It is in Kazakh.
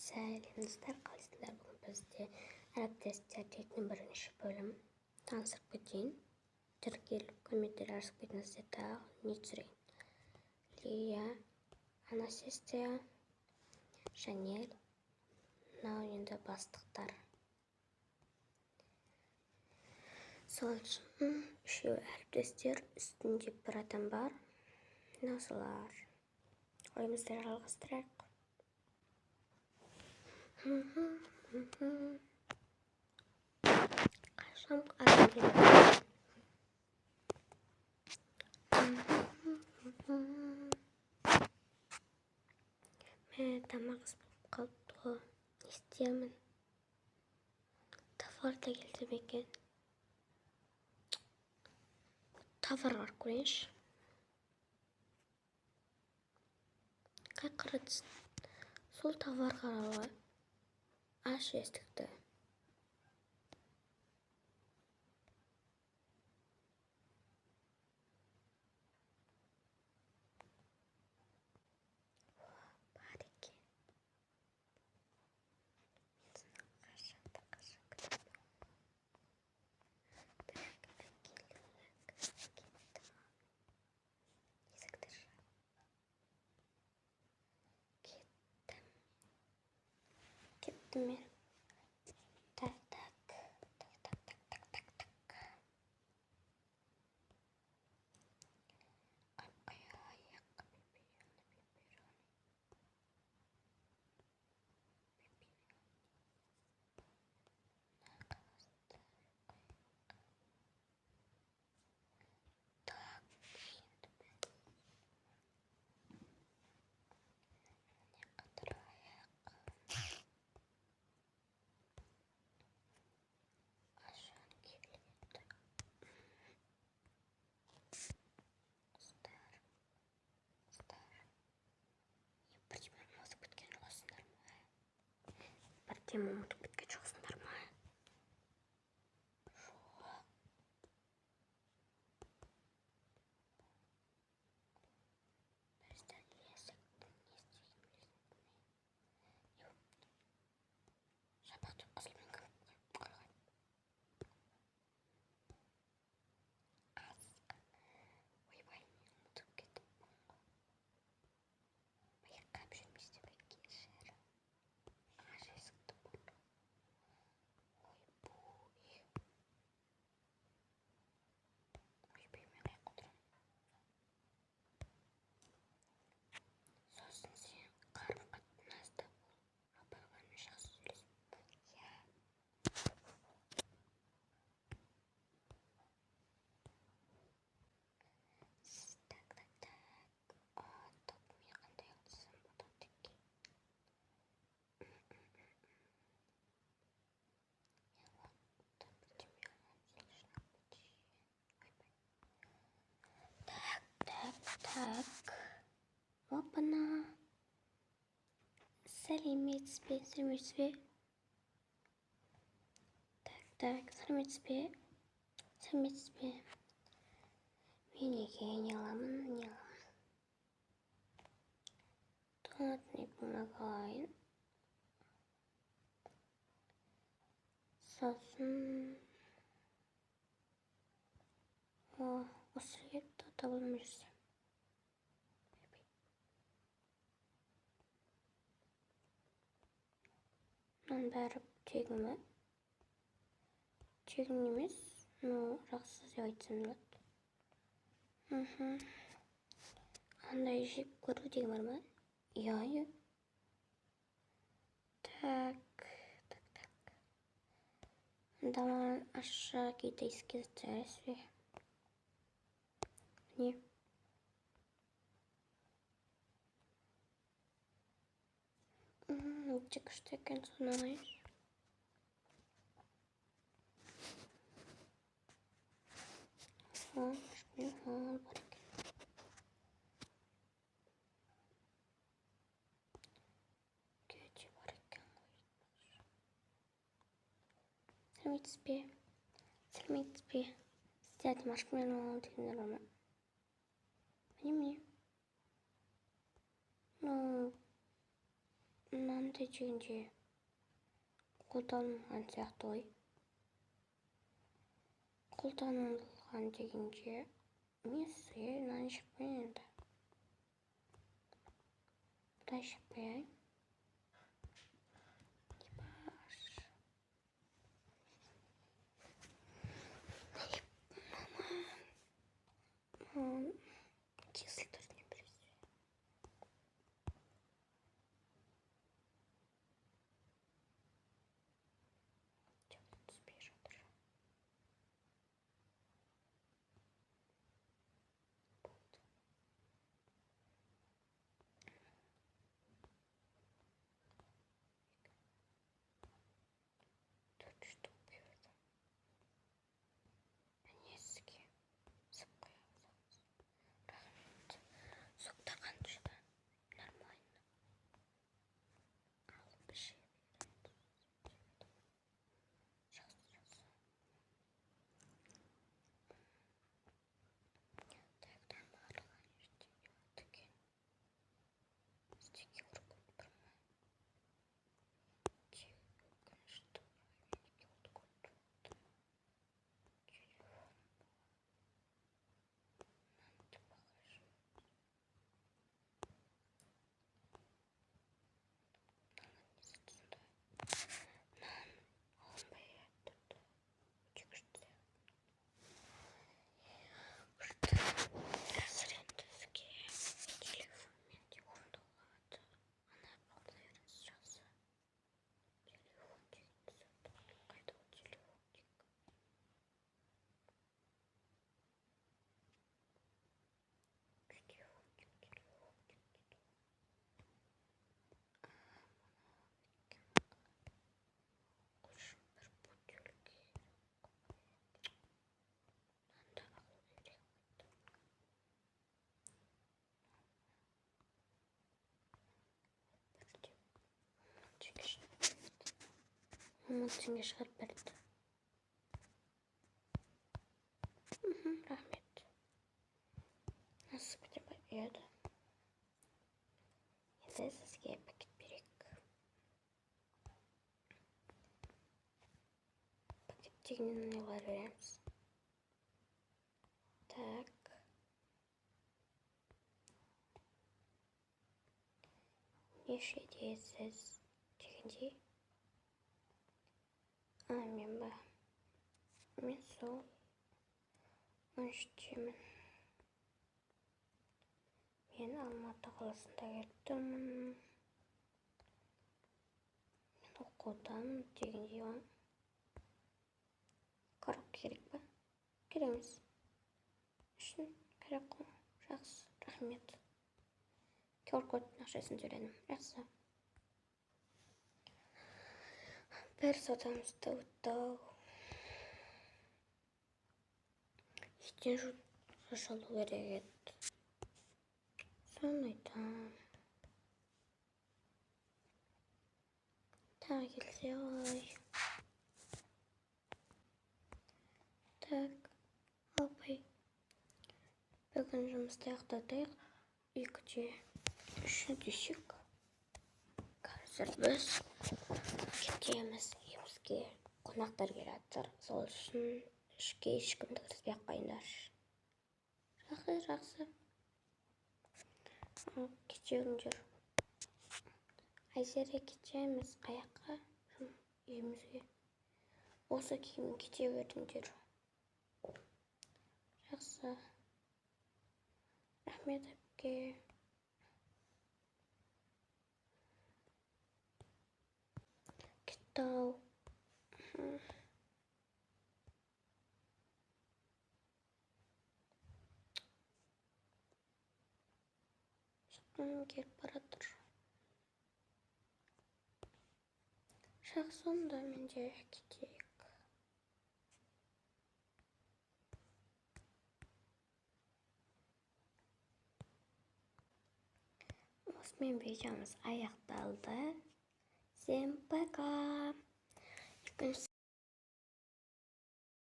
Сәлемдестер, қалайсыздар? Бүгін бізде әріп тестердің бірінші бөлім таныстырып кетейін. Тіркеліп көмектер арысып кетіңіздер. Тағы Ницрин, Лия, Анастасия, Шанель. Мынау енді бастықтар. Сол үшін үшеуі әріптестер, үстінде бір адам бар. Насылар. Ойымызды жалғастырайық. Қашам адам келеді. Мен тамақ іс болып қалыпты ғой. Не істеймін? Товар да келді ме екен? Товар көрейінші. Қай қаратсын? Сол товар қарауға. Аш естікті. Бар екен. Кеттім мен. Так. Тема ұмытып кеткен жоқсыңдар ма? Так. Опана. Сәлеметсіз бе? Так. Сәлеметсіз бе? Мен неге не аламын? Тонатный помогайын. Сосын. Осы ретті табылмай жүрсем. Мынаның бәрі тегін бе? Тегін емес. Рақсыз деп айтсам болады. Андай жеп көру деген бар ма? Иә. Так. Давай аша китайский зацарствие. Не. Тек что екен соны алайыншы. Бар екен. Кете бар екен. Сәлеметсіз бе? Сіздерді машкамен алу дегендер бар ма? Міне. Нан дегенде қолданылған сияқты ғой. Қолданылған дегенде несі нан шықпай енді. Бұдай шықпай. Кесілдір не білесі. Жоқ, түспей жатыр. Төрт штук берді. Несіге сып қоямыз. Рахмет. Соқтаған жүді. Нормально. Алып іше береді. Жақсы. Таяқтан барлыған жерде екен. Істеге ұрып тұрма. Өкінішті райменеге от көрді. Телефон нанды бағашы. Нанын несі тұсында. Нан алынбай тұрды. Өте күшті. Қазір енді бізге телефонмен де орындалады. Ана қалдырыңыз жақсы. Телефон деген сөзді қайда ол телефон деген. Телефон дейді. Қойшы бір бөтелке. Нанды алу керек. Теңге шығарып берді. Рахмет. Насып деп еді. Енді сізге пакет берек. Пакеттегінен нелер береміз. Так. Неше дейсіз дегендей. Мен ба? Мен сол 13-темін. Мен Алматы қаласында кеттімін. Мен оқудамын дегендей ғой. Қарап керек па? Керек емес. Үшін керек қой. Жақсы, рахмет. QR-кодтың ақшасын төледім. Жақсы. Бір саудамызды өтті. Еттен жасалу керек еді. Соны айтам. Тағы келсе ғой. Так, алпай. Бүгін жұмысты аяқтадық. 2-де 3 десек. Қазір біз кетеміз. Үйімізге қонақтар келе жатыр. Сол үшін ішке ешкімді кіргізбей ақ қойыңдар. Жақсы. Кетеріңдер. Айзере кетеміз. Қаяққа? Үйімізге. Осы киіммен кете беріңдер. Жақсы. Рахмет әпке. Кетті-ау. Келіп баратыр. Жақсы, онда мен де кетейік. Осымен видеомыз аяқталды. Всем пока.